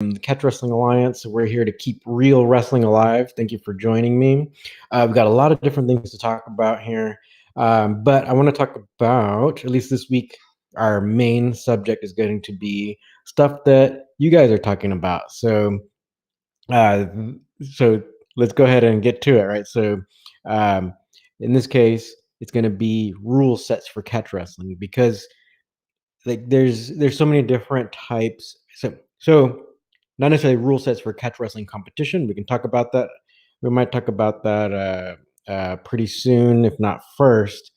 the Catch Wrestling Alliance. We're here to keep real wrestling alive. Thank you for joining me. We've got a lot of different things to talk about here, but I want to talk about, at least this week, our main subject is going to be stuff that you guys are talking about. Uh, so let's go ahead and get to it, right? Um, in this case, it's going to be rule sets for catch wrestling because like there's so many different types. So not necessarily rule sets for catch wrestling competition. We can talk about that. We might talk about that pretty soon, if not first,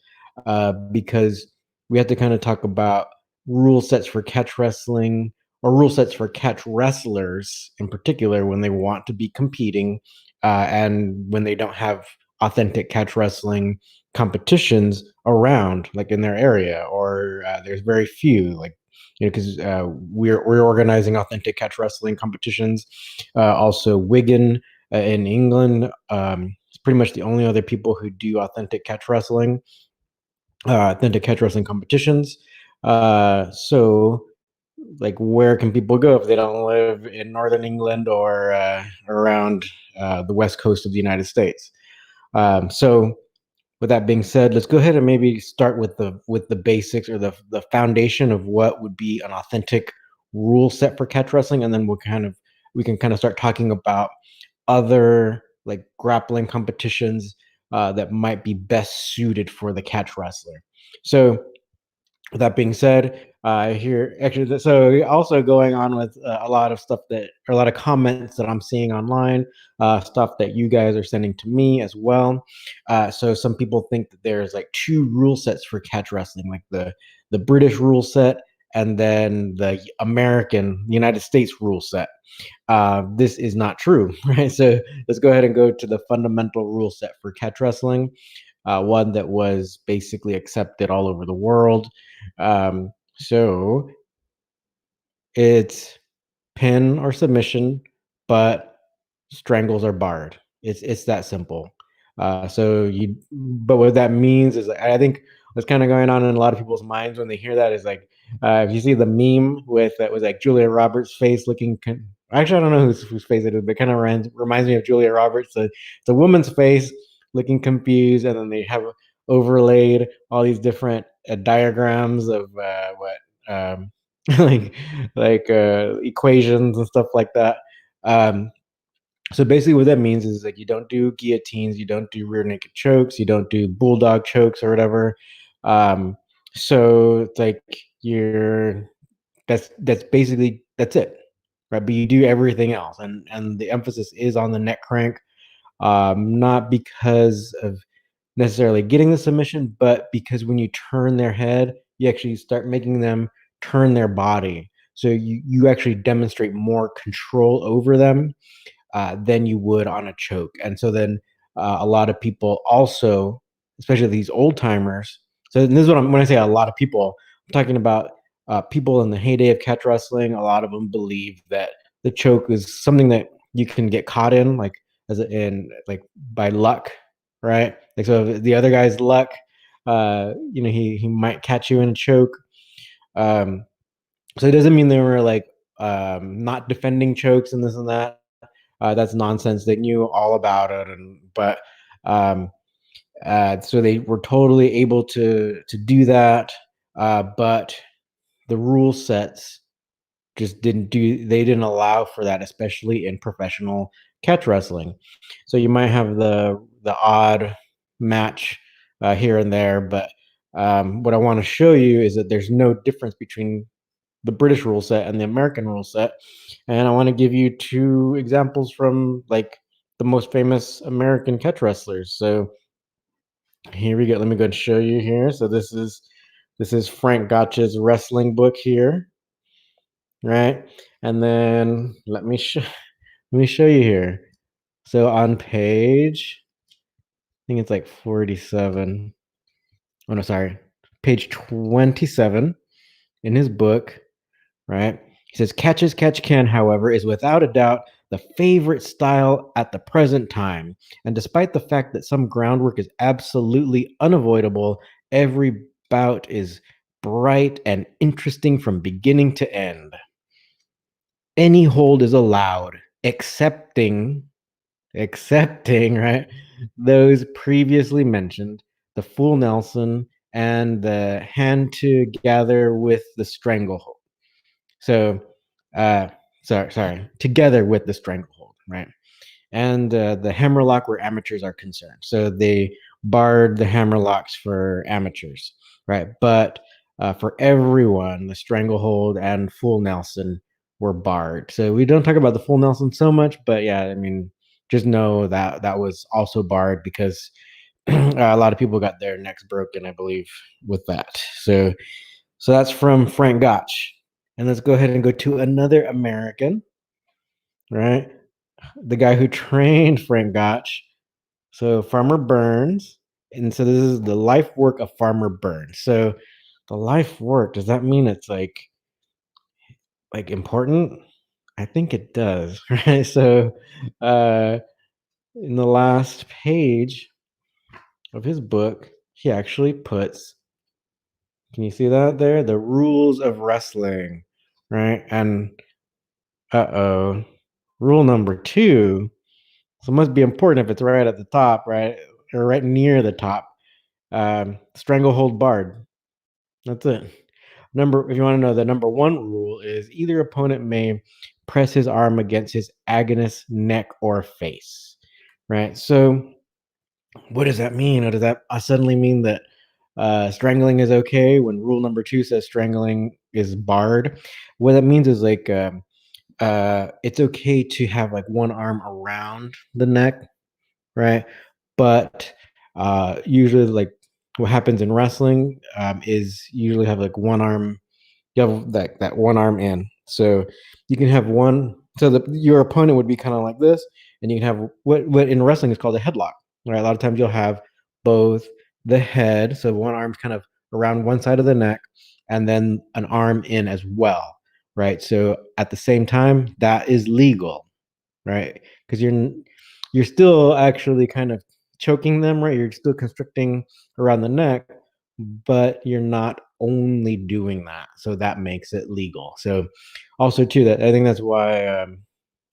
because we have to kind of talk about rule sets for catch wrestling or rule sets for catch wrestlers in particular when they want to be competing and when they don't have authentic catch wrestling competitions around like in their area, or there's very few, like because we're organizing authentic catch wrestling competitions. Also Wigan in England, it's pretty much the only other people who do authentic catch wrestling competitions. So like where can people go if they don't live in northern England or around the west coast of the United States? So with that being said, let's go ahead and maybe start with the basics or the foundation of what would be an authentic rule set for catch wrestling, and then we can kind of start talking about other like grappling competitions that might be best suited for the catch wrestler. So with that being said, here actually, so also going on with a lot of stuff or a lot of comments that I'm seeing online, stuff that you guys are sending to me as well. So some people think that there's like two rule sets for catch wrestling, like the British rule set and then the United States rule set. This is not true, right? So let's go ahead and go to the fundamental rule set for catch wrestling, one that was basically accepted all over the world. So it's pin or submission, but strangles are barred. It's that simple. But what that means is, I think what's kind of going on in a lot of people's minds when they hear that is like, if you see the meme with that was like Julia Roberts' face looking. Actually, I don't know whose face it is, but it kind of reminds me of Julia Roberts. So it's a woman's face looking confused, and then they have overlaid all these different diagrams of what like equations and stuff like that. Um, so basically, what that means is like you don't do guillotines, you don't do rear naked chokes, you don't do bulldog chokes or whatever. Um, so it's like that's basically that's it, right? But you do everything else, and the emphasis is on the neck crank, not because of necessarily getting the submission, but because when you turn their head, you actually start making them turn their body. So you actually demonstrate more control over them than you would on a choke. And so then a lot of people also, especially these old timers. So this is when I say a lot of people, I'm talking about people in the heyday of catch wrestling. A lot of them believe that the choke is something that you can get caught in, like like by luck, right? Like so, if the other guy's luck, he might catch you in a choke. Um, so it doesn't mean they were like not defending chokes and this and that. That's nonsense. They knew all about it, um, so they were totally able to do that. But the rule sets just they didn't allow for that, especially in professional catch wrestling. So you might have the odd match here and there, but what I want to show you is that there's no difference between the British rule set and the American rule set. And I want to give you two examples from like the most famous American catch wrestlers. So here we go. Let me go and show you here. So this is Frank Gotch's wrestling book here, right? And then let me show you here. So on page, I think it's like 47. Oh no, sorry, page 27 in his book, right? He says, Catch as Catch Can, however, is without a doubt the favorite style at the present time. And despite the fact that some groundwork is absolutely unavoidable, every bout is bright and interesting from beginning to end. any hold is allowed, excepting, right, those previously mentioned, the full Nelson and the hand together with the stranglehold. So, uh, sorry, together with the stranglehold, right? And the hammerlock where amateurs are concerned. So they barred the hammerlocks for amateurs, right? But for everyone, the stranglehold and full Nelson were barred. So we don't talk about the full Nelson so much, but yeah, I mean, just know that that was also barred because a lot of people got their necks broken, I believe, with that. So that's from Frank Gotch. And let's go ahead and go to another American, right? The guy who trained Frank Gotch. So Farmer Burns. And so this is the life work of Farmer Burns. So the life work, does that mean it's like important? I think it does, right? So uh in the last page of his book, he actually puts, can you see that there? The rules of wrestling, right? And uh-oh, rule number 2. So it must be important if it's right at the top, right? Or right near the top. Stranglehold barred. That's it. If you want to know, the number 1 rule is either opponent may press his arm against his agonist's neck or face, right? So what does that mean? Or does that suddenly mean that strangling is okay when rule number 2 says strangling is barred? What that means is it's okay to have like one arm around the neck, right? But usually, like what happens in wrestling is usually have like one arm. You have that one arm in, so you can have one. So your opponent would be kind of like this, and you can have what in wrestling is called a headlock. Right, a lot of times you'll have both the head, so one arm's kind of around one side of the neck, and then an arm in as well. Right, so at the same time, that is legal, right? Because you're still actually kind of choking them, right? You're still constricting around the neck, but you're not only doing that, so that makes it legal. So also too, that I think that's why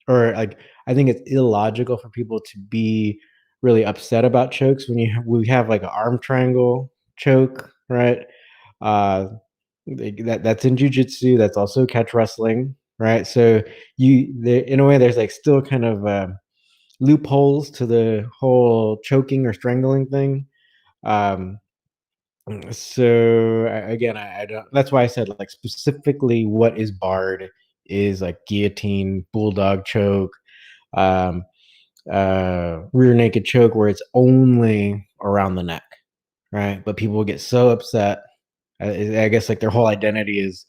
or like I think it's illogical for people to be really upset about chokes when we have like an arm triangle choke, right? uh that's in jujitsu, that's also catch wrestling, right? So in a way there's like still kind of loopholes to the whole choking or strangling thing. Um, so again, I don't. That's why I said like specifically what is barred is like guillotine, bulldog choke, um, rear naked choke, where it's only around the neck, right? But people get so upset. I guess like their whole identity is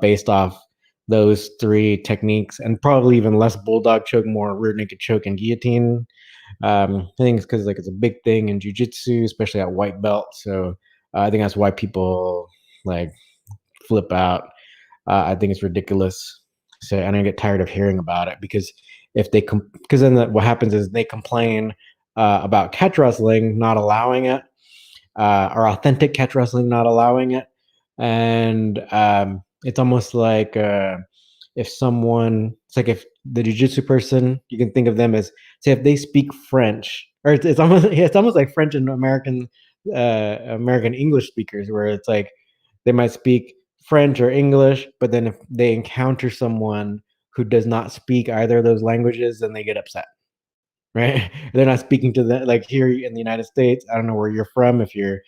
based off those 3 techniques, and probably even less bulldog choke, more rear naked choke and guillotine. I think it's because like it's a big thing in jujitsu, especially at white belt. So I think that's why people like flip out. I think it's ridiculous. So and I get tired of hearing about it because if they because then what happens is they complain about catch wrestling not allowing it, or authentic catch wrestling not allowing it, and it's almost like if someone, it's like if the jujitsu person, you can think of them as, say, if they speak French, or it's almost it's almost like French and American English speakers, where it's like they might speak French or English, but then if they encounter someone who does not speak either of those languages, then they get upset, right? They're not speaking to them. Like here in the United States, I don't know where you're from. If you're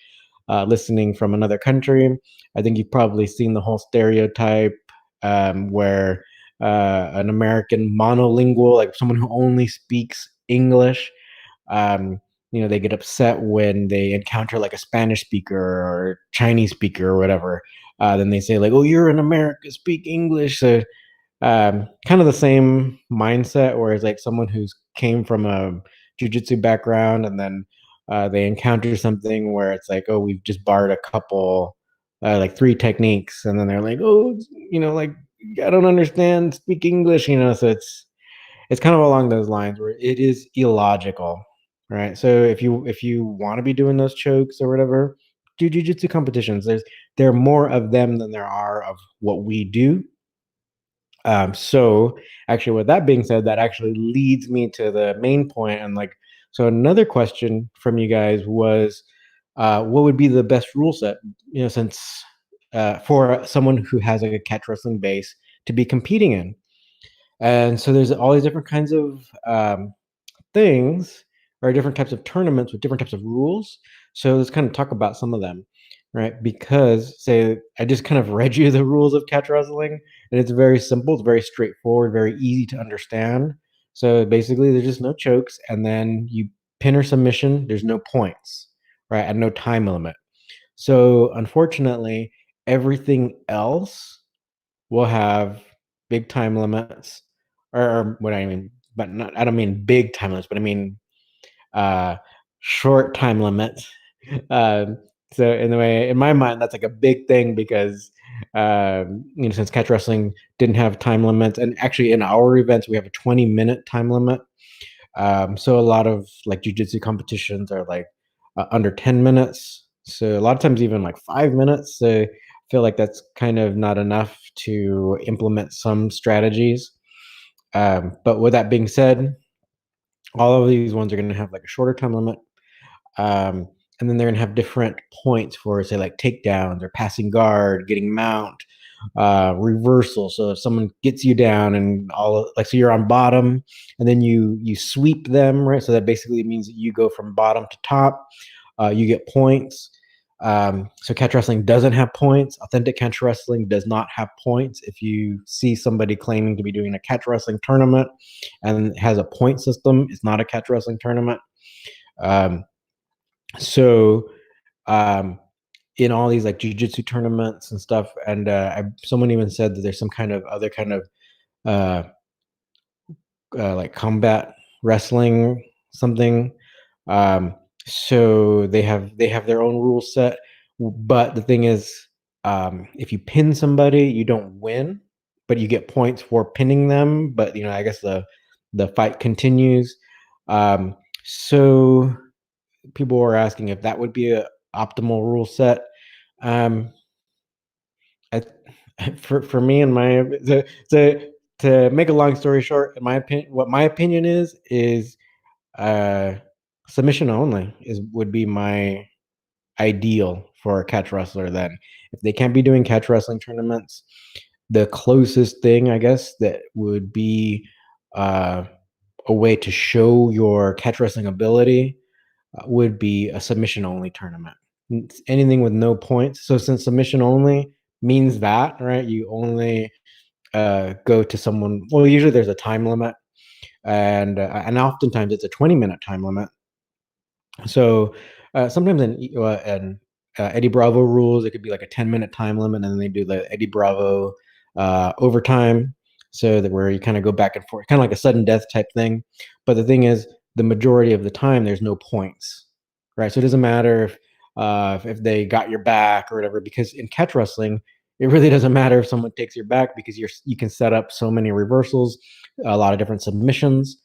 listening from another country, I think you've probably seen the whole stereotype where an American monolingual, like someone who only speaks English, um, they get upset when they encounter like a Spanish speaker or Chinese speaker or whatever. Then they say like, "Oh, you're in America, speak English." So kind of the same mindset, where it's like someone who's came from a jujitsu background and then they encounter something where it's like, oh, we've just barred a couple, like 3 techniques, and then they're like, oh, like I don't understand, speak English, so it's kind of along those lines where it is illogical, right? So if you want to be doing those chokes or whatever, do jujitsu competitions. There are more of them than there are of what we do. So actually, with that being said, that actually leads me to the main point. And like, so another question from you guys was, what would be the best rule set? Since for someone who has like a catch wrestling base to be competing in. And so there's all these different kinds of things or different types of tournaments with different types of rules. So let's kind of talk about some of them, right? Because say I just kind of read you the rules of catch wrestling, and it's very simple, it's very straightforward, very easy to understand. So basically, there's just no chokes, and then you pin or submission. There's no points, right? And no time limit. So unfortunately, everything else will have big time limits, or what I mean, but not, I don't mean big time limits, but I mean uh, short time limits. Um, so in the way, in my mind, that's like a big thing because since catch wrestling didn't have time limits, and actually in our events we have a 20-minute time limit. So a lot of like jujitsu competitions are like under 10 minutes. So a lot of times even like 5 minutes. So I feel like that's kind of not enough to implement some strategies. But with that being said, all of these ones are going to have like a shorter time limit. Um, and then they're going to have different points for, say, like takedowns or passing guard, getting mount, reversal. So if someone gets you down and all like, so you're on bottom, and then you sweep them, right? So that basically means that you go from bottom to top. You get points. So catch wrestling doesn't have points. Authentic catch wrestling does not have points. If you see somebody claiming to be doing a catch wrestling tournament and has a point system, it's not a catch wrestling tournament. Um, so um, in all these like jujitsu tournaments and stuff, and someone even said that there's some kind of other kind of uh, like combat wrestling something. Um, so they have their own rule set, but the thing is, if you pin somebody, you don't win, but you get points for pinning them. But I guess the fight continues. Um, so people were asking if that would be a optimal rule set. Um, I, for me and my to make a long story short, in my opinion, what my opinion is uh, submission only is would be my ideal for a catch wrestler. Then, if they can't be doing catch wrestling tournaments, the closest thing I guess that would be uh, a way to show your catch wrestling ability would be a submission only tournament. Anything with no points. So since submission only means that, right, you only go to someone. Well, usually there's a time limit, and oftentimes it's a 20-minute time limit. So sometimes in Eddie Bravo rules, it could be like a 10-minute time limit, and then they do the Eddie Bravo overtime, so that where you kind of go back and forth, kind of like a sudden death type thing. But the thing is, the majority of the time, there's no points, right? So it doesn't matter if they got your back or whatever, because in catch wrestling, it really doesn't matter if someone takes your back because you can set up so many reversals, a lot of different submissions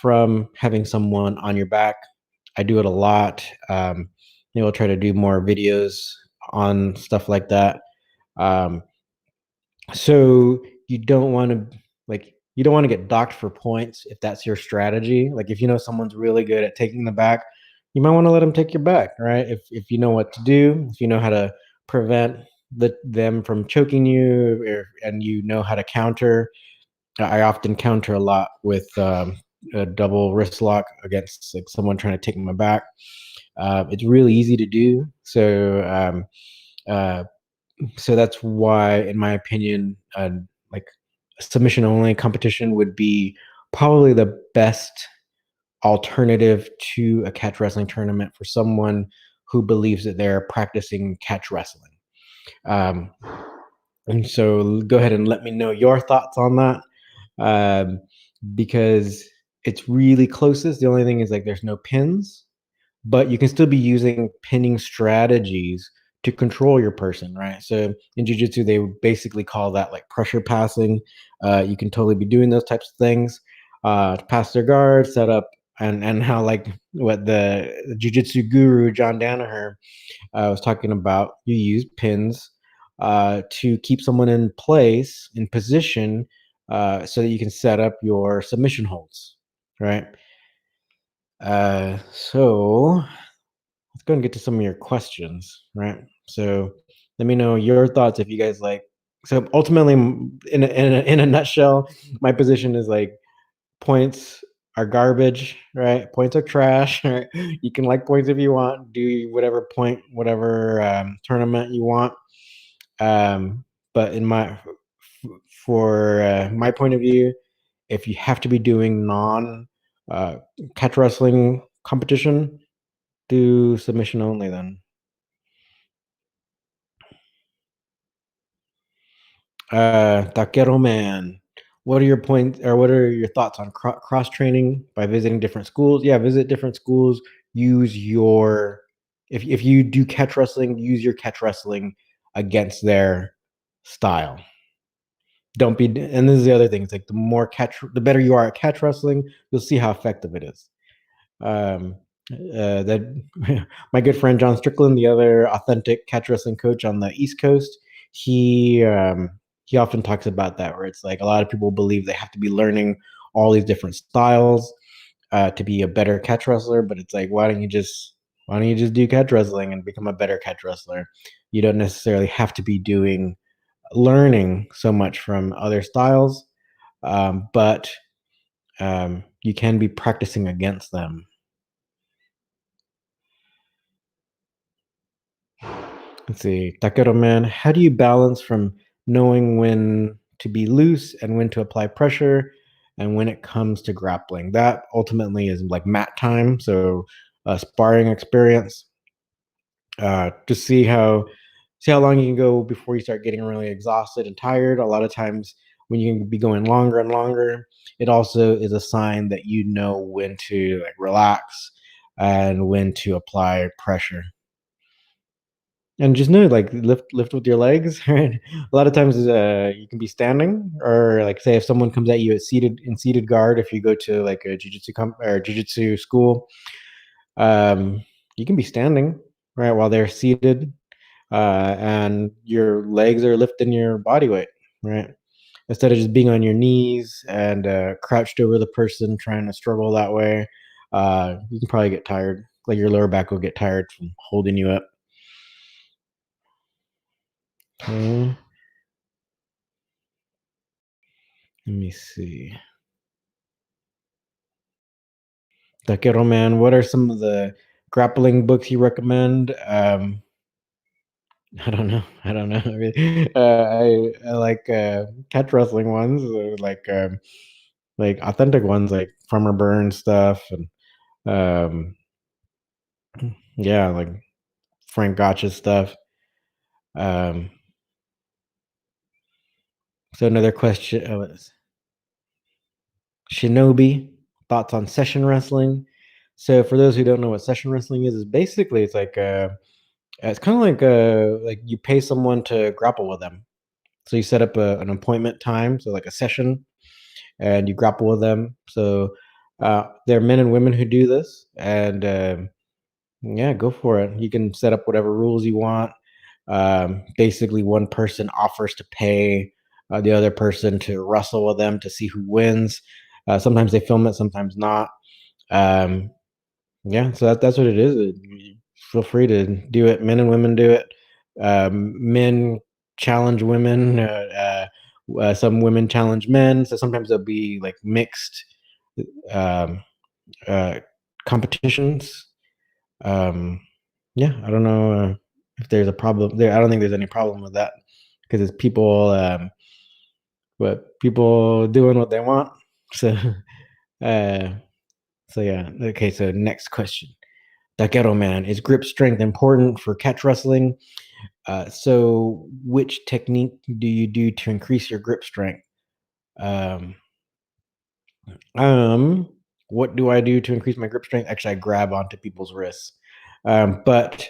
from having someone on your back. I do it a lot. I'll try to do more videos on stuff like that. Um, so you don't want to you don't want to get docked for points if that's your strategy. Like if you know someone's really good at taking the back, you might want to let them take your back, right? If you know what to do, if you know how to prevent them from choking you, and you know how to counter. I often counter a lot with a double wrist lock against like someone trying to take my back. It's really easy to do. Uh, so that's why, in my opinion, like a submission only competition would be probably the best alternative to a catch wrestling tournament for someone who believes that they're practicing catch wrestling. Um, and so go ahead and let me know your thoughts on that. Um, because it's really closest. The only thing is like there's no pins, but you can still be using pinning strategies to control your person, right? So in jiu-jitsu, they would basically call that like pressure passing. You can totally be doing those types of things to pass their guard, set up, and how like what the jiu-jitsu guru John Danaher was talking about. You use pins to keep someone in place, in position, so that you can set up your submission holds, right? So let's go and get to some of your questions, right? So let me know your thoughts if you guys like. So ultimately, in a nutshell, my position is like points are garbage, right? Points are trash. Right? You can like points if you want, do whatever tournament you want. But in my for my point of view, if you have to be doing non uh, catch wrestling competition, do submission only then. Taquero Man, what are your points or what are your thoughts on cross training by visiting different schools? Yeah, visit different schools. Use your if you do catch wrestling, use your catch wrestling against their style. Don't be, and this is the other thing. It's like the better you are at catch wrestling, you'll see how effective it is. Um, that my good friend John Strickland, the other authentic catch wrestling coach on the East Coast, he often talks about that, where it's like a lot of people believe they have to be learning all these different styles to be a better catch wrestler, but it's like why don't you just do catch wrestling and become a better catch wrestler? You don't necessarily have to be doing learning so much from other styles, but you can be practicing against them. Let's see, Taquero Man, how do you balance from knowing when to be loose and when to apply pressure and when it comes to grappling? That ultimately is like mat time, so sparring experience to see how long you can go before you start getting really exhausted and tired. A lot of times when you can be going longer and longer, it also is a sign that you know when to like relax and when to apply pressure. And just know, like lift with your legs. Right? A lot of times, you can be standing, or like say if someone comes at you at seated guard. If you go to like a jujitsu school, um, you can be standing right while they're seated, and your legs are lifting your body weight, right? Instead of just being on your knees and crouched over the person trying to struggle that way, you can probably get tired. Like your lower back will get tired from holding you up. Okay. Let me see. Taquero Man, what are some of the grappling books you recommend? I don't know. I don't know. I mean, I like catch wrestling ones, like authentic ones, like Farmer Burn stuff, and um, yeah, like Frank Gotcha stuff. Um, so another question: Shinobi, thoughts on session wrestling? So for those who don't know what session wrestling is basically it's kind of like you pay someone to grapple with them. So you set up an appointment time, so like a session, and you grapple with them. So there are men and women who do this, and yeah, go for it. You can set up whatever rules you want. Basically, one person offers to pay the other person to wrestle with them to see who wins. Sometimes they film it, sometimes not. Um, yeah, so that's what it is. Feel free to do it. Men and women do it. Men challenge women. Some women challenge men. So sometimes there'll be like mixed um, uh, competitions. Um, yeah, I don't know if there's a problem there. I don't think there's any problem with that because it's people doing what they want. So, uh, so yeah. Okay, so next question. Taquero Man, is grip strength important for catch wrestling? So, which technique do you do to increase your grip strength? Um, um, what do I do to increase my grip strength? Actually, I grab onto people's wrists. But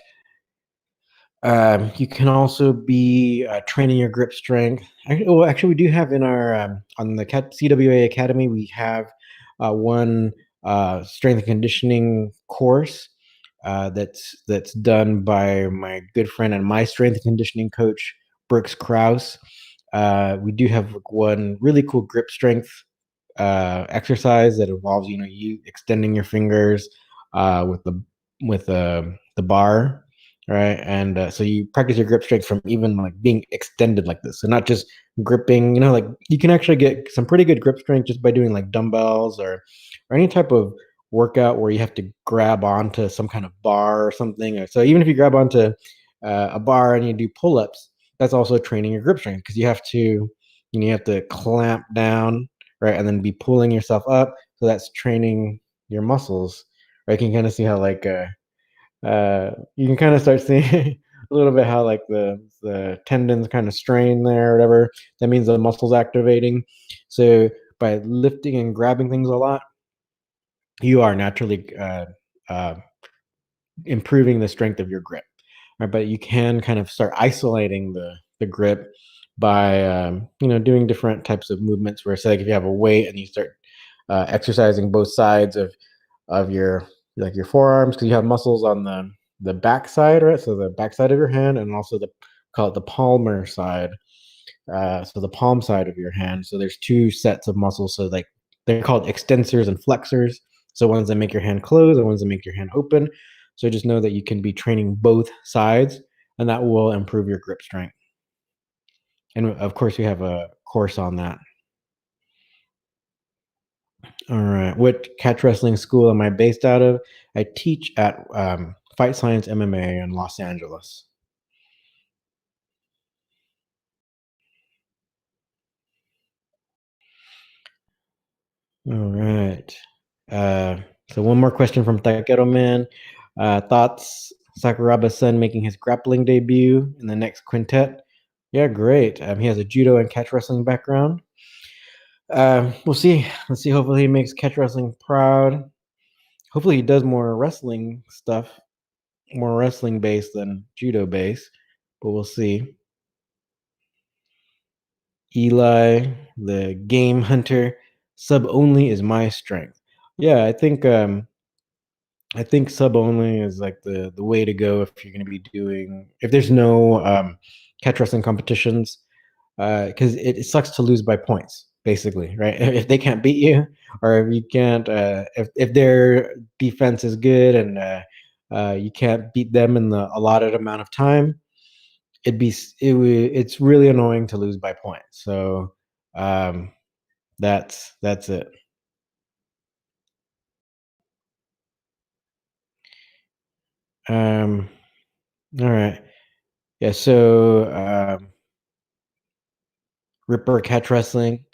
you can also be training your grip strength. Actually, we do have in our on the CWA Academy, we have one strength and conditioning course that's done by my good friend and my strength and conditioning coach, Brooks Krause. We do have one really cool grip strength exercise that involves you extending your fingers with the bar, right? And so you practice your grip strength from even like being extended like this, so not just gripping. Like you can actually get some pretty good grip strength just by doing like dumbbells or any type of workout where you have to grab onto some kind of bar or something. So even if you grab onto a bar and you do pull-ups, that's also training your grip strength because you have to clamp down, right, and then be pulling yourself up. So that's training your muscles, right? You can kind of see how like you can kind of start seeing a little bit how like the tendons kind of strain there or whatever. That means the muscles activating. So by lifting and grabbing things a lot, you are naturally uh, improving the strength of your grip. Right? But you can kind of start isolating the grip by doing different types of movements. Where say like if you have a weight and you start exercising both sides of your like your forearms, because you have muscles on the back side, right? So the back side of your hand, and also the call it the palmar side. So the palm side of your hand. So there's two sets of muscles. So like they're called extensors and flexors. So ones that make your hand close and ones that make your hand open. So just know that you can be training both sides, and that will improve your grip strength. And of course, we have a course on that. All right. What catch wrestling school am I based out of? I teach at Fight Science MMA in Los Angeles. All right. Uh, so one more question from Takeru Man. Thoughts Sakuraba-san making his grappling debut in the next quintet? Yeah, great. He has a judo and catch wrestling background. We'll see. Let's see. Hopefully, he makes catch wrestling proud. Hopefully, he does more wrestling stuff, more wrestling based than judo based. But we'll see. Eli, the game hunter, sub only is my strength. Yeah, I think sub only is like the way to go if you're going to be doing if there's no catch wrestling competitions, because it sucks to lose by points basically, right? If they can't beat you, or if you can't if their defense is good and you can't beat them in the allotted amount of time, it's really annoying to lose by points. So um, that's it. Um, all right. Yeah. So Ripper Catch Wrestling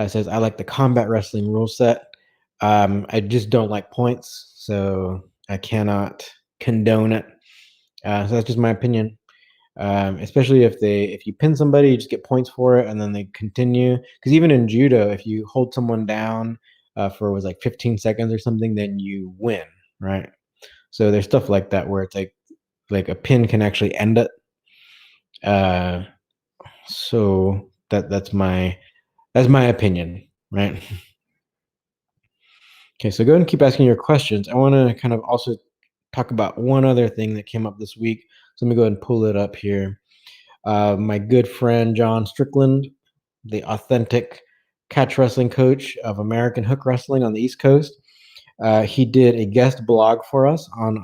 says, I like the combat wrestling rule set. I just don't like points, so I cannot condone it. So that's just my opinion. Especially if you pin somebody, you just get points for it, and then they continue. Because even in judo, if you hold someone down for was like 15 seconds or something, then you win, right? So there's stuff like that where it's like a pin can actually end it. Uh, so that's my opinion, right? Okay, so go ahead and keep asking your questions. I want to kind of also talk about one other thing that came up this week. So let me go ahead and pull it up here. My good friend John Strickland, the authentic catch wrestling coach of American Hook Wrestling on the East Coast, he did a guest blog for us um,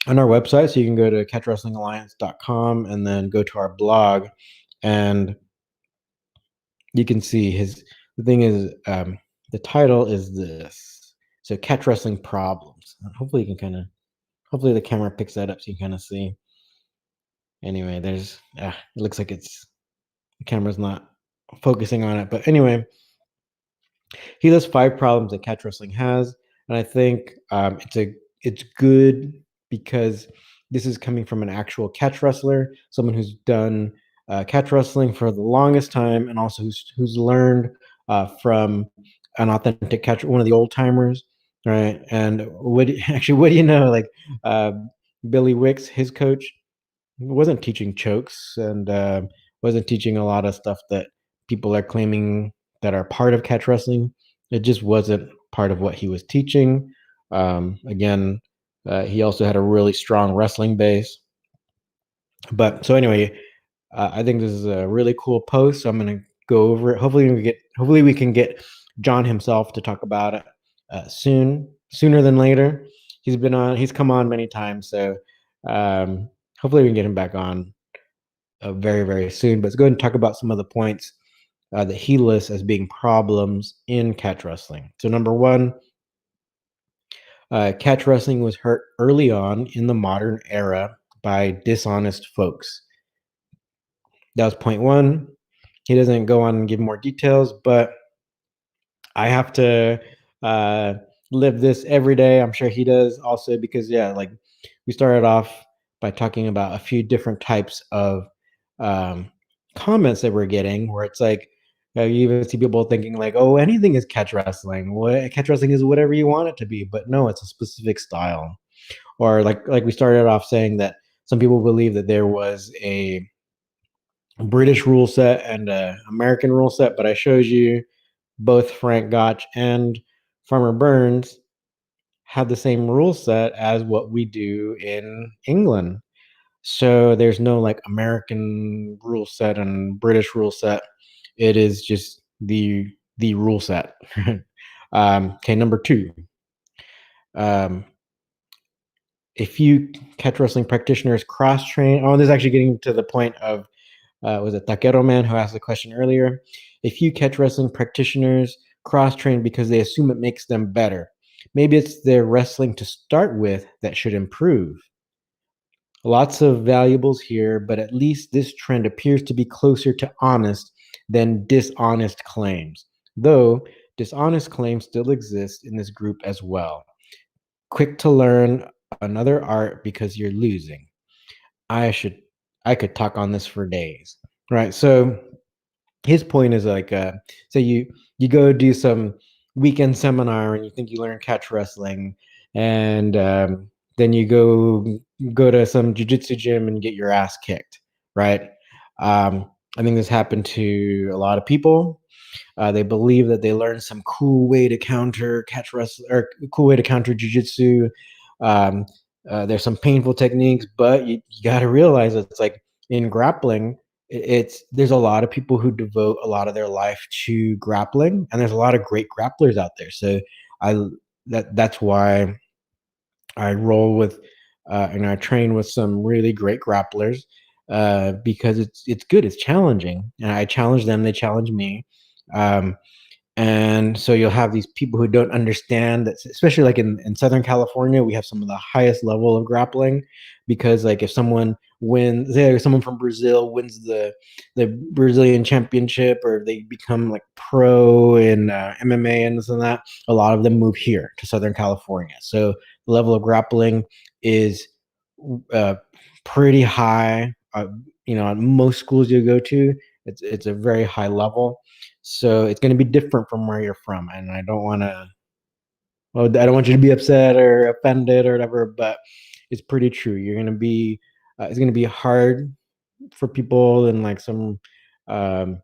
on our website. So you can go to catchwrestlingalliance.com and then go to our blog, and you can see the thing is the title is this. So catch wrestling problems. Hopefully you can hopefully the camera picks that up so you can kind of see. Anyway, it looks like the camera's not focusing on it. But anyway, he lists 5 problems that catch wrestling has, and I think it's good because this is coming from an actual catch wrestler, someone who's done catch wrestling for the longest time, and also who's learned from an authentic catch, one of the old timers, right? And what do you know? Like uh, Billy Wicks, his coach, wasn't teaching chokes and wasn't teaching a lot of stuff that people are claiming that are part of catch wrestling. It just wasn't part of what he was teaching. Again, he also had a really strong wrestling base. But so anyway, I think this is a really cool post. So I'm going to go over it. Hopefully we can get John himself to talk about it sooner than later. He's come on many times, so um, hopefully we can get him back on very, very soon. But let's go ahead and talk about some of the points that he lists as being problems in catch wrestling. So number one, catch wrestling was hurt early on in the modern era by dishonest folks. That was point one. He doesn't go on and give more details, but I have to uh, live this every day. I'm sure he does also because, yeah, like we started off by talking about a few different types of um, comments that we're getting where it's like, you even see people thinking like, oh, anything is catch wrestling. What catch wrestling is whatever you want it to be, but no, it's a specific style. Or like we started off saying that some people believe that there was a British rule set and a American rule set, but I showed you both Frank Gotch and Farmer Burns have the same rule set as what we do in England. So there's no like American rule set and British rule set. It is just the rule set. Okay, number two. Um, a few catch wrestling practitioners cross train. Oh, this is actually getting to the point of was it Taquero Man who asked the question earlier? A few catch wrestling practitioners cross train because they assume it makes them better. Maybe it's their wrestling to start with that should improve. Lots of valuables here, but at least this trend appears to be closer to honest than dishonest claims, though dishonest claims still exist in this group as well. Quick to learn another art because you're losing. I should I could talk on this for days. Right. So his point is like so you go do some weekend seminar and you think you learn catch wrestling and then you go to some jiu-jitsu gym and get your ass kicked, right? I think this happened to a lot of people. They believe that they learned some cool way to counter catch wrestling or cool way to counter jujitsu. Um, there's some painful techniques, but you got to realize it's like in grappling, it's there's a lot of people who devote a lot of their life to grappling, and there's a lot of great grapplers out there. So I that's why I roll with and I train with some really great grapplers because it's good, it's challenging, and I challenge them, they challenge me. Um, and so you'll have these people who don't understand that, especially like in Southern California, we have some of the highest level of grappling because like if someone wins, say like someone from Brazil wins the Brazilian championship or they become like pro in MMA and this and that, a lot of them move here to Southern California. So the level of grappling is uh, pretty high. At most schools you go to, it's a very high level. So it's going to be different from where you're from, and I don't want to. Well, I don't want you to be upset or offended or whatever, but it's pretty true. You're going to be. It's going to be hard for people in like some um,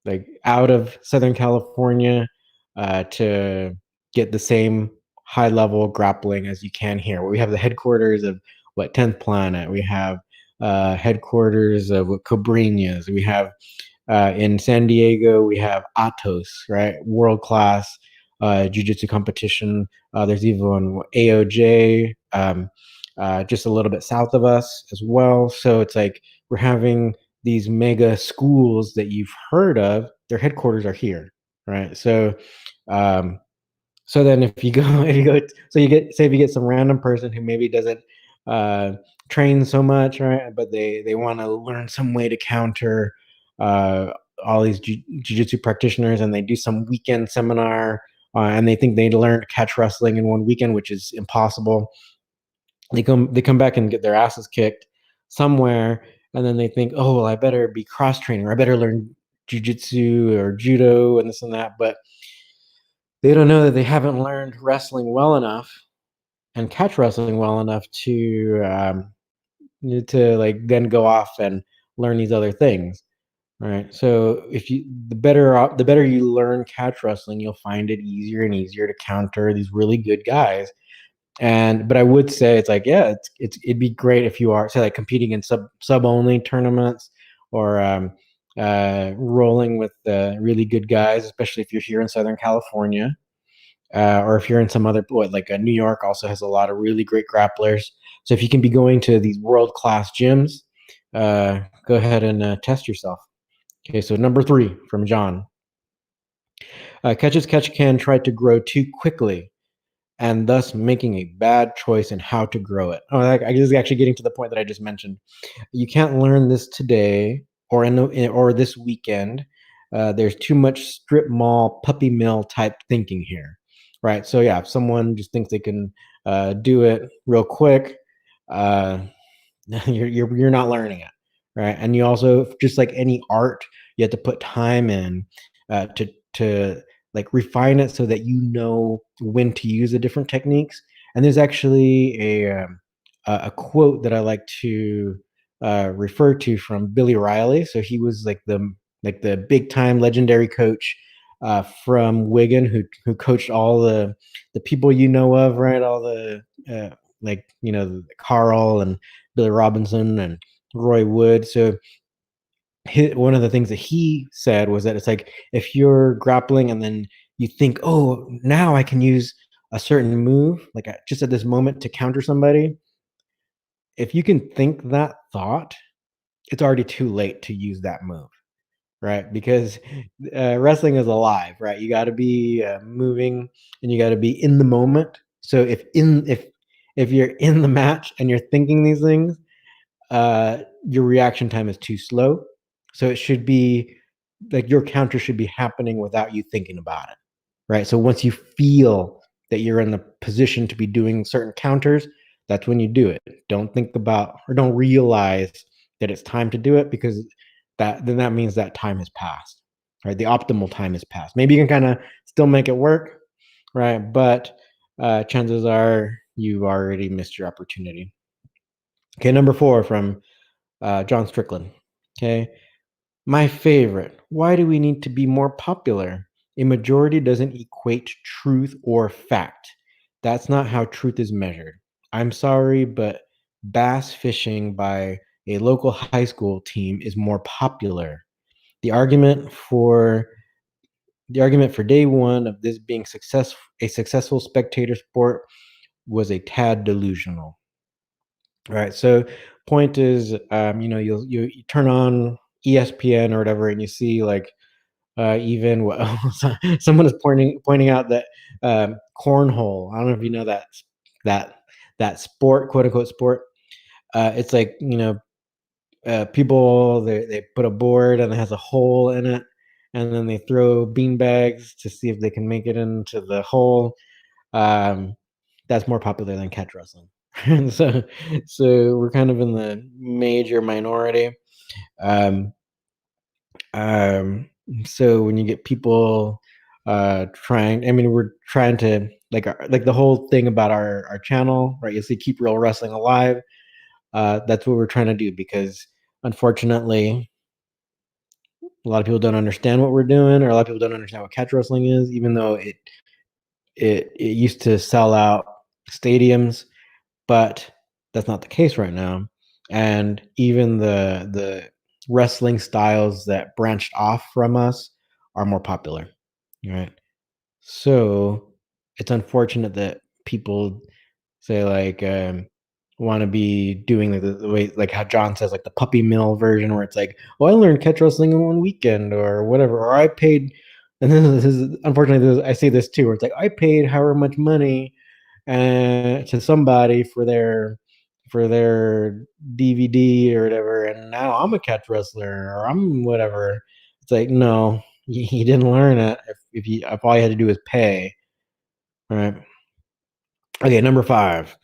like out of Southern California to get the same high level grappling as you can here. We have the headquarters of what 10th Planet. We have headquarters of what Cabrinhas. We have in San Diego, we have Atos, right? World class jiu-jitsu competition. There's even AOJ, just a little bit south of us as well. So it's like we're having these mega schools that you've heard of. Their headquarters are here, right? Um, so then if you go, if you go, so you get, say if you get some random person who maybe doesn't uh, train so much, right? But they want to learn some way to counter uh, all these jiu-jitsu practitioners, and they do some weekend seminar, and they think they learned catch wrestling in one weekend, which is impossible. They come back and get their asses kicked somewhere, and then they think, oh well, I better be cross training, or I better learn jiu-jitsu or judo and this and that, but they don't know that they haven't learned wrestling well enough and catch wrestling well enough to like then go off and learn these other things, right? So if you the better you learn catch wrestling, you'll find it easier and easier to counter these really good guys. But I would say it's like, yeah, it'd be great if you are, say, like competing in sub only tournaments, or rolling with really good guys, especially if you're here in Southern California, or if you're in some other, like New York also has a lot of really great grapplers. So if you can be going to these world class gyms, go ahead and test yourself. Okay, so number 3 from John. Catch can try to grow too quickly, and thus making a bad choice in how to grow it. Oh, I is actually getting to the point that I just mentioned. You can't learn this today or or this weekend. There's too much strip mall, puppy mill type thinking here, right? So yeah, if someone just thinks they can do it real quick, uh, you're not learning it, right? And you also, just like any art, you have to put time in to like refine it so that you know when to use the different techniques. And there's actually a quote that I like to refer to from Billy Riley. So he was like the big time legendary coach from Wigan, who coached all the people you know of, right? All the like, Carl and Billy Robinson and Roy Wood. So one of the things that he said was that it's like, if you're grappling and then you think, oh, now I can use a certain move, like just at this moment to counter somebody. If you can think that thought, it's already too late to use that move, right? Because wrestling is alive, right? You got to be moving, and you got to be in the moment. So if you're in the match and you're thinking these things, your reaction time is too slow. So it should be like your counter should be happening without you thinking about it, right? So once you feel that you're in the position to be doing certain counters, that's when you do it. Don't think about, or don't realize that it's time to do it, because that means that time has passed, right? The optimal time has passed. Maybe you can kind of still make it work, right? But chances are you already missed your opportunity. Okay, number 4 from John Strickland. Okay. My favorite. Why do we need to be more popular? A majority doesn't equate truth or fact. That's not how truth is measured. I'm sorry, but bass fishing by a local high school team is more popular. The argument for day one of this being a successful spectator sport was a tad delusional. All right. So point is, you turn on ESPN or whatever, and you see like even what someone is pointing out that cornhole. I don't know if you know that that sport, quote unquote sport. It's like, people, they put a board and it has a hole in it, and then they throw bean bags to see if they can make it into the hole. Um, that's more popular than catch wrestling. And so we're kind of in the major minority. Um, um, so when you get people trying, I mean, we're trying to like the whole thing about our channel, right? You see, keep real wrestling alive. That's what we're trying to do, because unfortunately, a lot of people don't understand what we're doing, or a lot of people don't understand what catch wrestling is, even though it used to sell out stadiums. But that's not the case right now. And even the wrestling styles that branched off from us are more popular, right? So it's unfortunate that people say like, want to be doing the way, like how John says, like the puppy mill version, where it's like, oh, I learned catch wrestling in one weekend or whatever, or I paid. And then this is unfortunately, I see this too, where it's like, I paid however much money to somebody for their DVD or whatever, and now I'm a catch wrestler, or I'm whatever. It's like, no, you didn't learn it if all you had to do is pay. All right. Okay, number 5.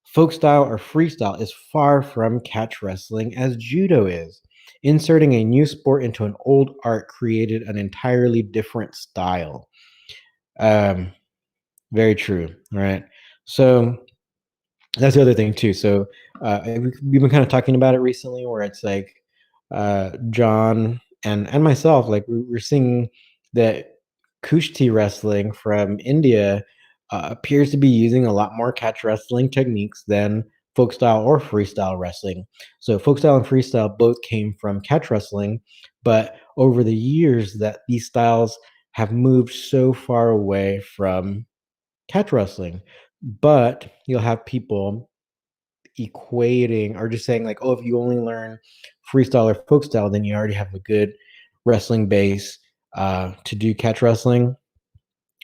Folk style or freestyle is far from catch wrestling as judo is. Inserting a new sport into an old art created an entirely different style. Um, very true. All right. So that's the other thing too. So we've been kind of talking about it recently, where it's like John and myself, like we're seeing that Kushti wrestling from India appears to be using a lot more catch wrestling techniques than folk style or freestyle wrestling. So folk style and freestyle both came from catch wrestling, but over the years that these styles have moved so far away from catch wrestling. But you'll have people equating or just saying like, oh, if you only learn freestyle or folk style, then you already have a good wrestling base to do catch wrestling,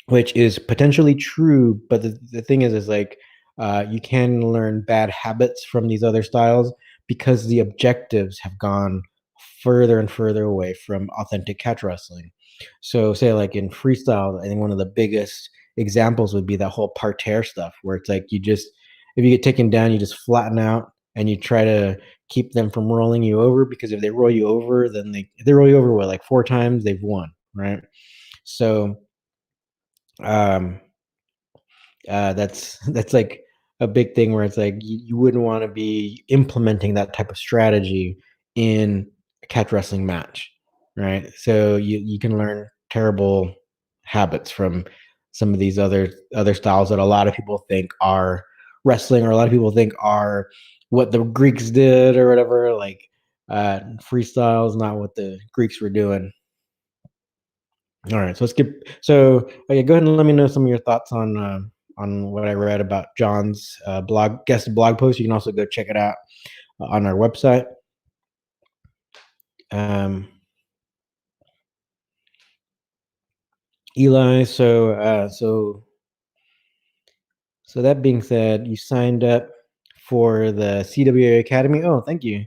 which is potentially true. But the thing is like you can learn bad habits from these other styles because the objectives have gone further and further away from authentic catch wrestling. So say like in freestyle, I think one of the biggest examples would be that whole parterre stuff where it's like you just if you get taken down, you just flatten out and you try to keep them from rolling you over, because if they roll you over, then if they roll you over what, like 4 times, they've won, right? So um that's like a big thing where it's like you wouldn't want to be implementing that type of strategy in a catch wrestling match, right? So you can learn terrible habits from some of these other styles that a lot of people think are wrestling, or a lot of people think are what the Greeks did or whatever. Like freestyle is not what the Greeks were doing. All right, so let's get so okay. Go ahead and let me know some of your thoughts on what I read about John's guest blog post. You can also go check it out on our website. Um, Eli, so that being said, you signed up for the CWA Academy. Oh, thank you.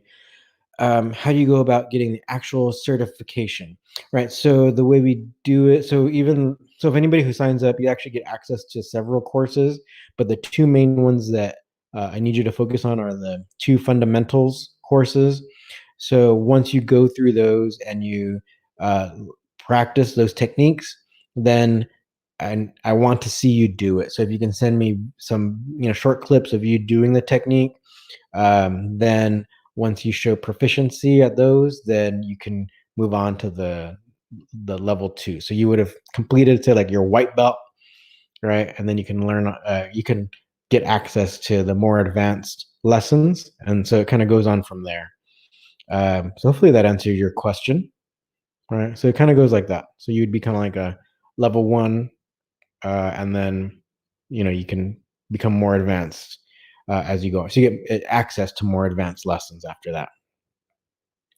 How do you go about getting the actual certification? Right. So the way we do it, so if anybody who signs up, you actually get access to several courses, but the two main ones that I need you to focus on are the two fundamentals courses. So once you go through those and you uh, practice those techniques, then and I want to see you do it. So if you can send me some, short clips of you doing the technique, then once you show proficiency at those, then you can move on to the level 2. So you would have completed to like your white belt, right? And then you can learn, you can get access to the more advanced lessons, and so it kind of goes on from there. So hopefully that answers your question, right? So it kind of goes like that. So you'd be kind of like a level 1, and then you can become more advanced as you go. So you get access to more advanced lessons after that.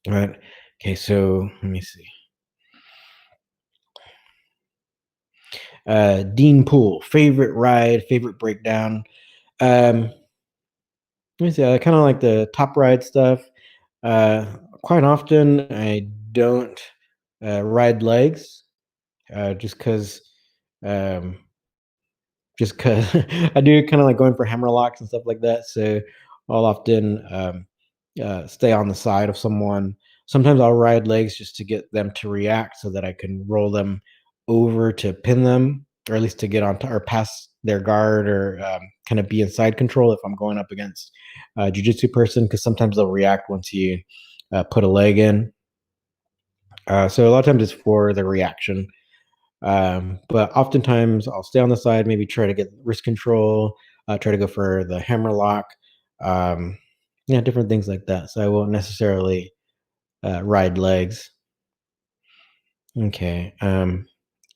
All right. Okay, so let me see. Dean Pool, favorite ride, favorite breakdown. Let me see. I kind of like the top ride stuff. Uh, Quite often, I don't ride legs, just because um, just because I do kind of like going for hammer locks and stuff like that. So I'll often stay on the side of someone. Sometimes I'll ride legs just to get them to react so that I can roll them over to pin them, or at least to get on or pass their guard, or kind of be in side control if I'm going up against a jiu-jitsu person, because sometimes they'll react once you put a leg in. So a lot of times it's for the reaction. But oftentimes I'll stay on the side, maybe try to get wrist control, try to go for the hammer lock, um, different things like that. So I won't necessarily ride legs. Okay.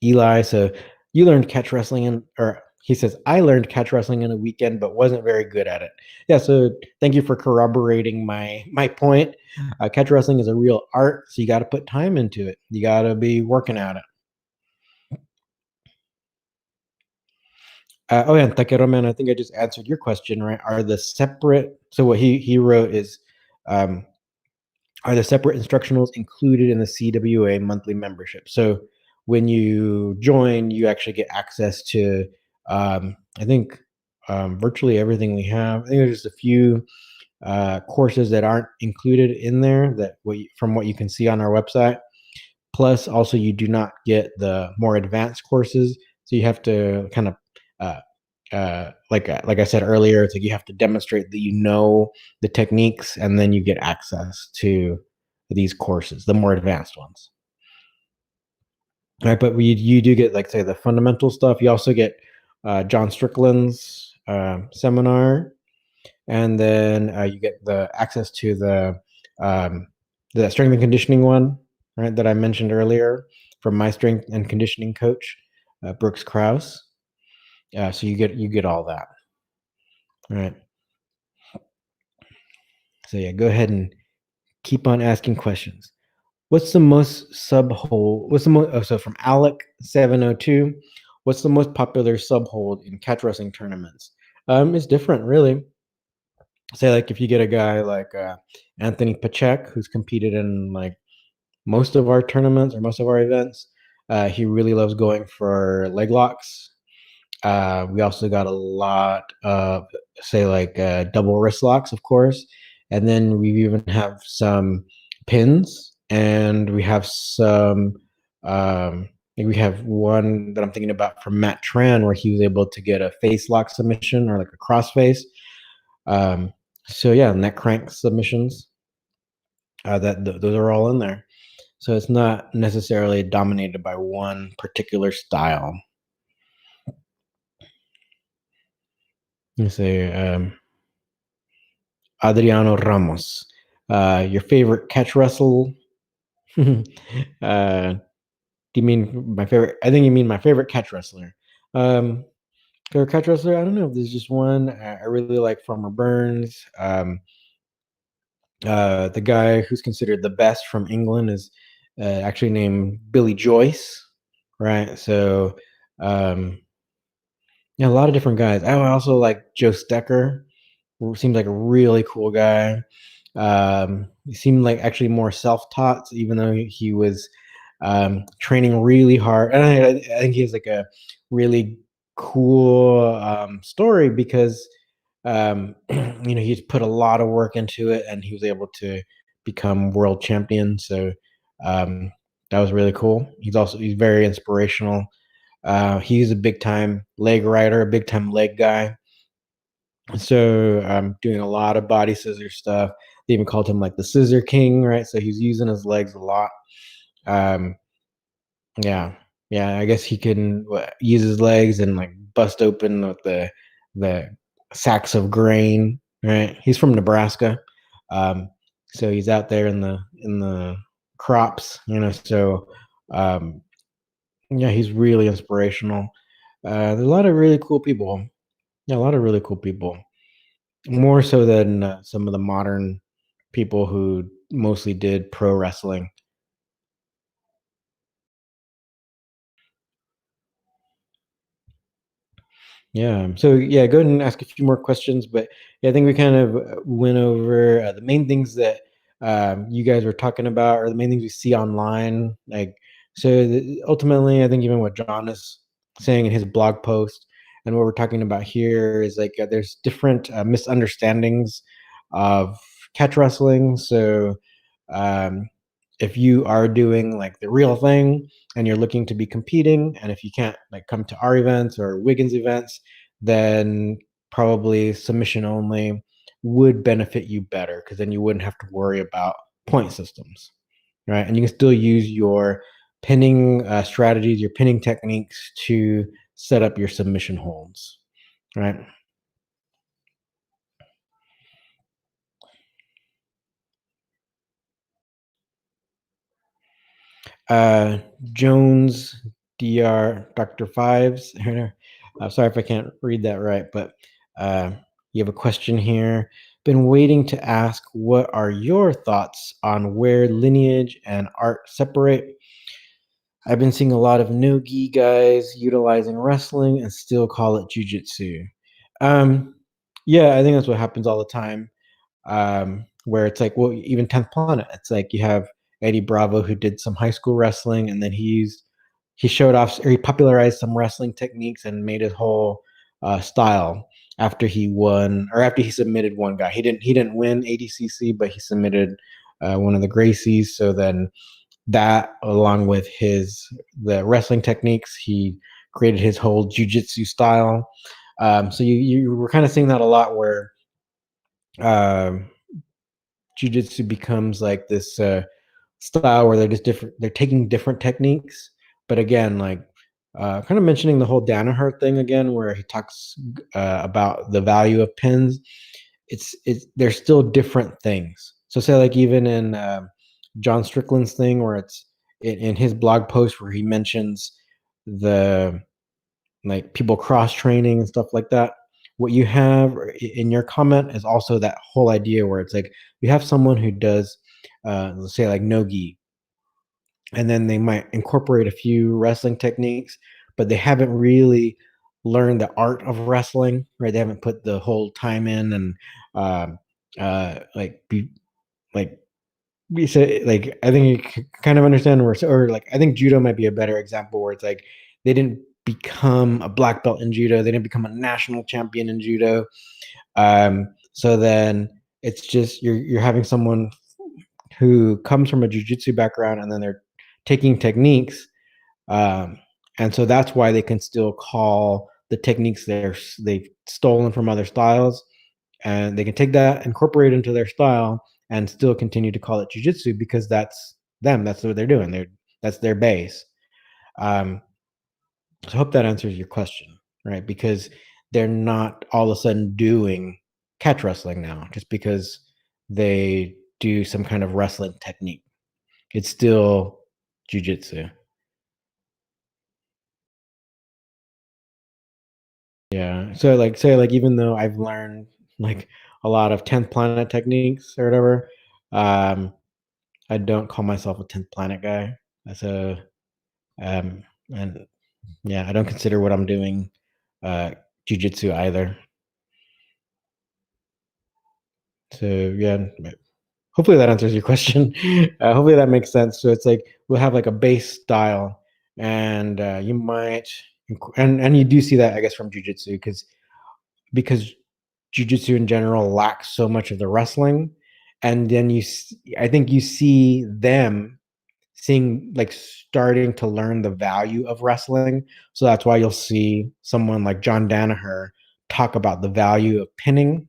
Eli, so you learned catch wrestling or he says, I learned catch wrestling in a weekend, but wasn't very good at it. Yeah. So thank you for corroborating my point. Catch wrestling is a real art, so you got to put time into it. You got to be working at it. Oh yeah, Takeru Man, I think I just answered your question, right? Are the separate, so what he wrote is, um, are the separate instructionals included in the CWA monthly membership? So when you join, you actually get access to, I think, virtually everything we have. I think there's just a few courses that aren't included in there that from what you can see on our website. Plus, also, you do not get the more advanced courses, so you have to kind of like I said earlier, it's like you have to demonstrate that you know the techniques, and then you get access to these courses, the more advanced ones. All right, but you do get, like, say, the fundamental stuff. You also get John Strickland's seminar, and then you get the access to um, the strength and conditioning one, right, that I mentioned earlier from my strength and conditioning coach, Brooks Krause. So you get all that, right? So yeah, go ahead and keep on asking questions. What's the most sub hold? What's the most? Oh, so from Alec 702, what's the most popular sub hold in catch wrestling tournaments? It's different, really. Say like if you get a guy like Anthony Pachek, who's competed in like most of our tournaments or most of our events, he really loves going for leg locks. We also got a lot of say like double wrist locks, of course, and then we even have some pins, and we have some. We have one that I'm thinking about from Matt Tran, where he was able to get a face lock submission or like a cross face. Um, so yeah, neck crank submissions. Those are all in there. So it's not necessarily dominated by one particular style. You say Adriano Ramos, your favorite catch wrestle? Do you mean my favorite? I think you mean my favorite catch wrestler. Um, favorite catch wrestler? I don't know if there's just one. I really like Farmer Burns. The guy who's considered the best from England is actually named Billy Joyce, right? So, um, yeah, a lot of different guys. I also like Joe Stecker. Seems like a really cool guy. He seemed like actually more self-taught, even though he was training really hard. And I think he has like a really cool story because he's put a lot of work into it, and he was able to become world champion. So um, that was really cool. He's very inspirational. He's a big time leg rider, a big time leg guy. So I'm doing a lot of body scissor stuff. They even called him like the Scissor King, right? So he's using his legs a lot. Um, yeah, yeah. I guess he can use his legs and like bust open with the sacks of grain, right? He's from Nebraska, um, so he's out there in the crops, So um, yeah, he's really inspirational. There's a lot of really cool people. Yeah, a lot of really cool people. More so than some of the modern people who mostly did pro wrestling. Yeah. So yeah, go ahead and ask a few more questions. But yeah, I think we kind of went over the main things that you guys were talking about, or the main things we see online. Like, so ultimately, I think even what John is saying in his blog post, and what we're talking about here is like there's different misunderstandings of catch wrestling. So um, if you are doing like the real thing and you're looking to be competing, and if you can't like come to our events or Wiggins events, then probably submission only would benefit you better, because then you wouldn't have to worry about point systems, right? And you can still use your pinning strategies, your pinning techniques to set up your submission holds, right? Uh, Jones, Dr. Fives. Sorry if I can't read that right, but uh, you have a question here. Been waiting to ask, what are your thoughts on where lineage and art separate? I've been seeing a lot of no-gi guys utilizing wrestling and still call it jujitsu. Um, yeah, I think that's what happens all the time, where it's like, well, even 10th Planet, it's like you have Eddie Bravo, who did some high school wrestling, and then he showed off, or he popularized some wrestling techniques and made his whole style after he won, or after he submitted one guy. He didn't win ADCC, but he submitted one of the Gracies. So then that, along with the wrestling techniques, he created his whole jujitsu style. So you were kind of seeing that a lot, where um, jujitsu becomes like this style where they're just different. They're taking different techniques, but again, like kind of mentioning the whole Danaher thing again, where he talks about the value of pins. It's They're still different things. So say like even in John Strickland's thing, where it's in his blog post where he mentions the like people cross training and stuff like that. What you have in your comment is also that whole idea where it's like you have someone who does, let's say like no gi, and then they might incorporate a few wrestling techniques, but they haven't really learned the art of wrestling, right? They haven't put the whole time in and um, like be like we say like I think you kind of understand where or like I think judo might be a better example where it's like they didn't become a black belt in judo, they didn't become a national champion in judo. So then it's just you're having someone who comes from a jujitsu background and then they're taking techniques, um, and so that's why they can still call the techniques they've stolen from other styles, and they can take that, incorporate it into their style, and still continue to call it jujitsu because that's them. That's what they're doing. That's their base. Um, so I hope that answers your question, right? Because they're not all of a sudden doing catch wrestling now just because they do some kind of wrestling technique. It's still jujitsu. Yeah. So like say like even though I've learned like a lot of 10th planet techniques or whatever, um, I don't call myself a 10th planet guy. That's a and yeah, I don't consider what I'm doing uh jujitsu either. So yeah, hopefully that answers your question. Hopefully that makes sense. So it's like we'll have like a base style, and you might, and you do see that I guess from jujitsu because jujitsu in general lacks so much of the wrestling, and then I think you see them seeing like starting to learn the value of wrestling. So that's why you'll see someone like John Danaher talk about the value of pinning,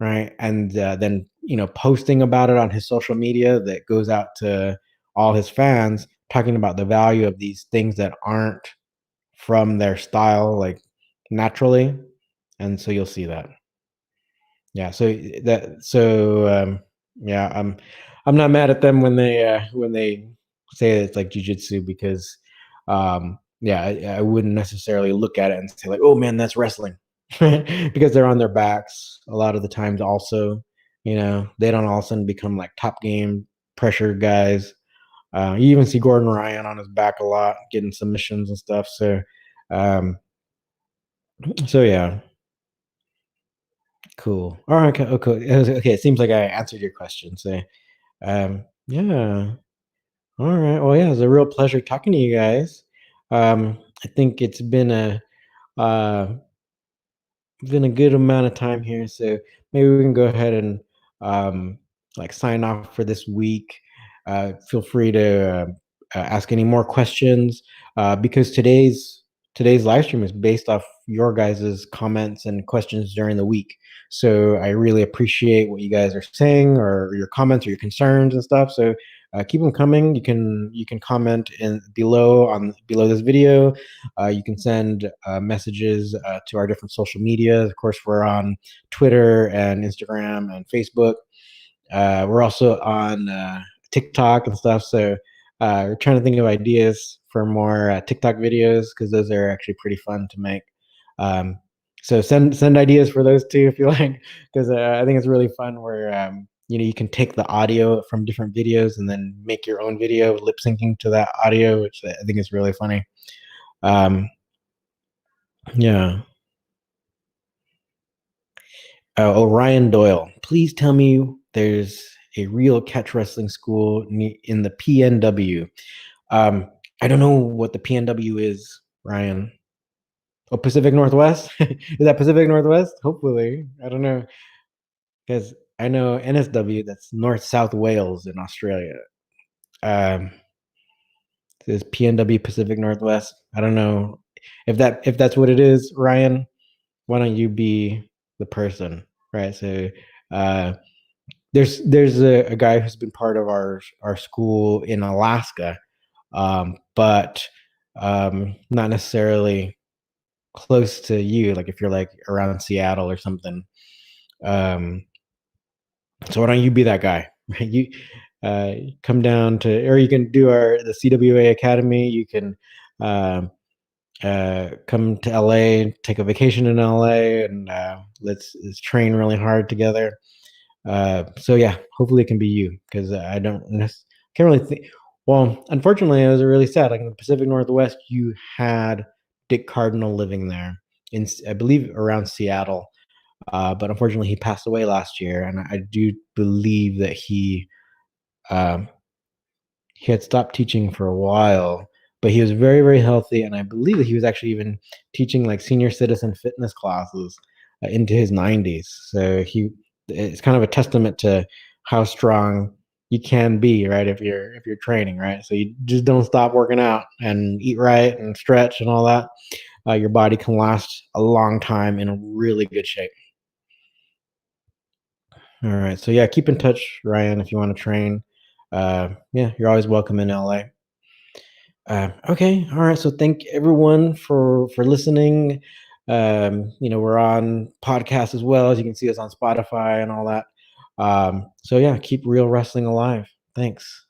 right? And then posting about it on his social media that goes out to all his fans, talking about the value of these things that aren't from their style, like naturally. And so you'll see that. Yeah. Yeah, I'm not mad at them when they say it's like jujitsu because yeah, I wouldn't necessarily look at it and say like, oh man, that's wrestling. Because they're on their backs a lot of the times also. They don't all of a sudden become like top game pressure guys. You even see Gordon Ryan on his back a lot, getting submissions and stuff. Um, so yeah, cool. All right, okay, okay. Okay, it seems like I answered your question. So, yeah. All right. Well, yeah, it was a real pleasure talking to you guys. I think it's uh been a good amount of time here, so maybe we can go ahead and um, like sign off for this week. Feel free to ask any more questions because today's live stream is based off your guys' comments and questions during the week. So I really appreciate what you guys are saying or your comments or your concerns and stuff. So keep them coming. You can comment in below this video. You can send messages to our different social media. Of course, we're on Twitter and Instagram and Facebook. We're also on TikTok and stuff. So we're trying to think of ideas for more TikTok videos because those are actually pretty fun to make. Um, so send ideas for those too if you like, because I think it's really fun where you can take the audio from different videos and then make your own video lip syncing to that audio, which I think is really funny. Um, yeah. Orion Doyle, please tell me there's a real catch wrestling school in the PNW. Um, I don't know what the PNW is, Ryan. Oh, Pacific Northwest? Is that Pacific Northwest? Hopefully. I don't know. Because I know NSW, that's North South Wales in Australia. Um, is PNW Pacific Northwest? I don't know if that's what it is, Ryan. Why don't you be the person, right? So uh, there's a guy who's been part of our school in Alaska, but not necessarily close to you, like if you're like around Seattle or something. Um, so why don't you be that guy? Right? You come down to, or you can do the CWA Academy. You can um, come to LA, take a vacation in LA, and let's train really hard together. So yeah, hopefully it can be you, because I can't really think. Well, unfortunately, it was really sad. Like in the Pacific Northwest, you had Dick Cardinal living there in, I believe, around Seattle. But unfortunately, he passed away last year, and I do believe that um, he had stopped teaching for a while, but he was very, very healthy, and I believe that he was actually even teaching like senior citizen fitness classes into his 90s. So it's kind of a testament to how strong you can be, right? If you're training, right? So you just don't stop working out and eat right and stretch and all that. Your body can last a long time in a really good shape. All right. So yeah, keep in touch, Ryan, if you want to train. Yeah, you're always welcome in LA. Okay, all right. So thank everyone for listening. We're on podcasts as well, as you can see us on Spotify and all that. So yeah, keep real wrestling alive. Thanks.